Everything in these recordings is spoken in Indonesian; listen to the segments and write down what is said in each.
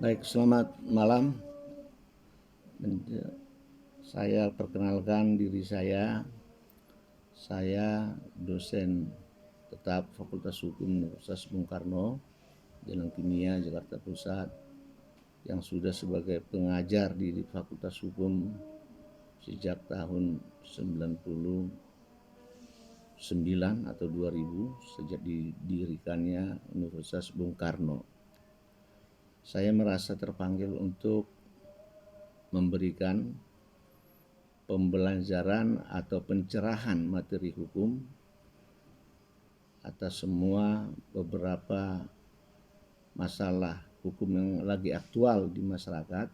Baik, selamat malam. Saya perkenalkan diri saya. Saya dosen tetap Fakultas Hukum Universitas Bung Karno, Jalan Kimia, Jakarta Pusat, yang sudah sebagai pengajar di Fakultas Hukum sejak tahun 99 atau 2000, sejak didirikannya Universitas Bung Karno. Saya merasa terpanggil untuk memberikan pembelajaran atau pencerahan materi hukum atas semua beberapa masalah hukum yang lagi aktual di masyarakat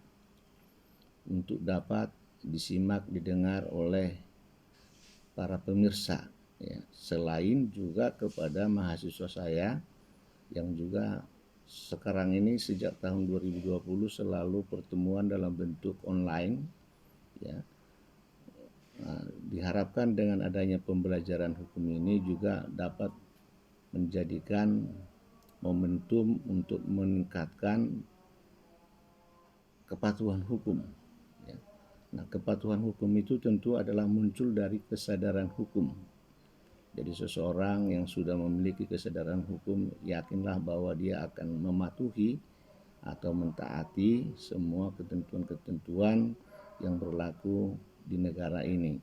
untuk dapat disimak, didengar oleh para pemirsa, ya. Selain juga kepada mahasiswa saya yang juga sekarang ini sejak tahun 2020 selalu pertemuan dalam bentuk online, ya. Nah, diharapkan dengan adanya pembelajaran hukum ini juga dapat menjadikan momentum untuk meningkatkan kepatuhan hukum. Ya. Nah, kepatuhan hukum itu tentu adalah muncul dari kesadaran hukum. Jadi seseorang yang sudah memiliki kesadaran hukum, yakinlah bahwa dia akan mematuhi atau mentaati semua ketentuan-ketentuan yang berlaku di negara ini.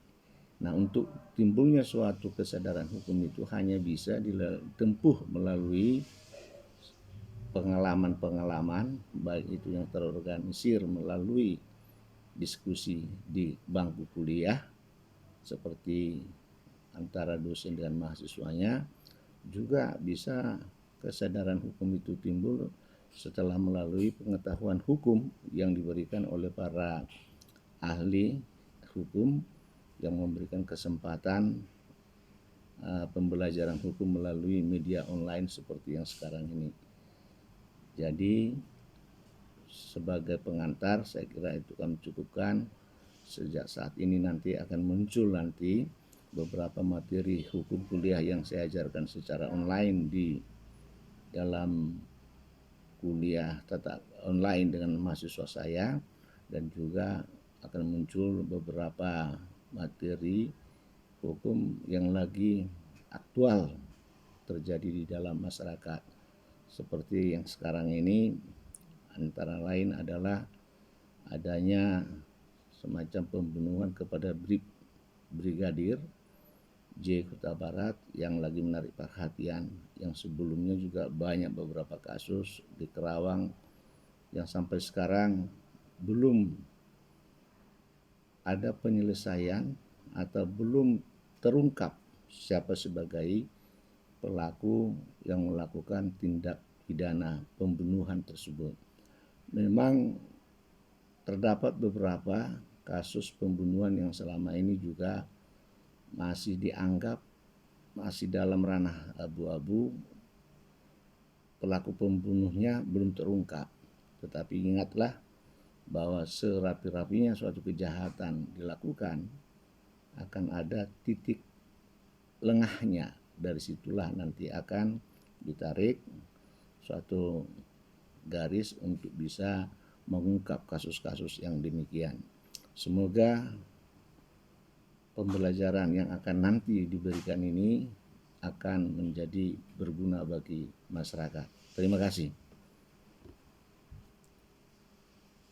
Nah, untuk timbulnya suatu kesadaran hukum itu hanya bisa ditempuh melalui pengalaman-pengalaman, baik itu yang terorganisir melalui diskusi di bangku kuliah seperti antara dosen dan mahasiswanya. Juga bisa kesadaran hukum itu timbul setelah melalui pengetahuan hukum yang diberikan oleh para ahli hukum yang memberikan kesempatan pembelajaran hukum melalui media online seperti yang sekarang ini. Jadi sebagai pengantar saya kira itu kami cukupkan. Sejak saat ini nanti akan muncul nanti beberapa materi hukum kuliah yang saya ajarkan secara online di dalam kuliah tatap online dengan mahasiswa saya, dan juga akan muncul beberapa materi hukum yang lagi aktual terjadi di dalam masyarakat seperti yang sekarang ini, antara lain adalah adanya semacam pembunuhan kepada Brigadir J Huta Barat yang lagi menarik perhatian, yang sebelumnya juga banyak beberapa kasus di Kerawang yang sampai sekarang belum ada penyelesaian atau belum terungkap siapa sebagai pelaku yang melakukan tindak pidana pembunuhan tersebut. Memang terdapat beberapa kasus pembunuhan yang selama ini juga masih dianggap masih dalam ranah abu-abu, pelaku pembunuhnya belum terungkap. Tetapi ingatlah bahwa serapi-rapinya suatu kejahatan dilakukan akan ada titik lengahnya. Dari situlah nanti akan ditarik suatu garis untuk bisa mengungkap kasus-kasus yang demikian. Semoga pembelajaran yang akan nanti diberikan ini akan menjadi berguna bagi masyarakat. Terima kasih.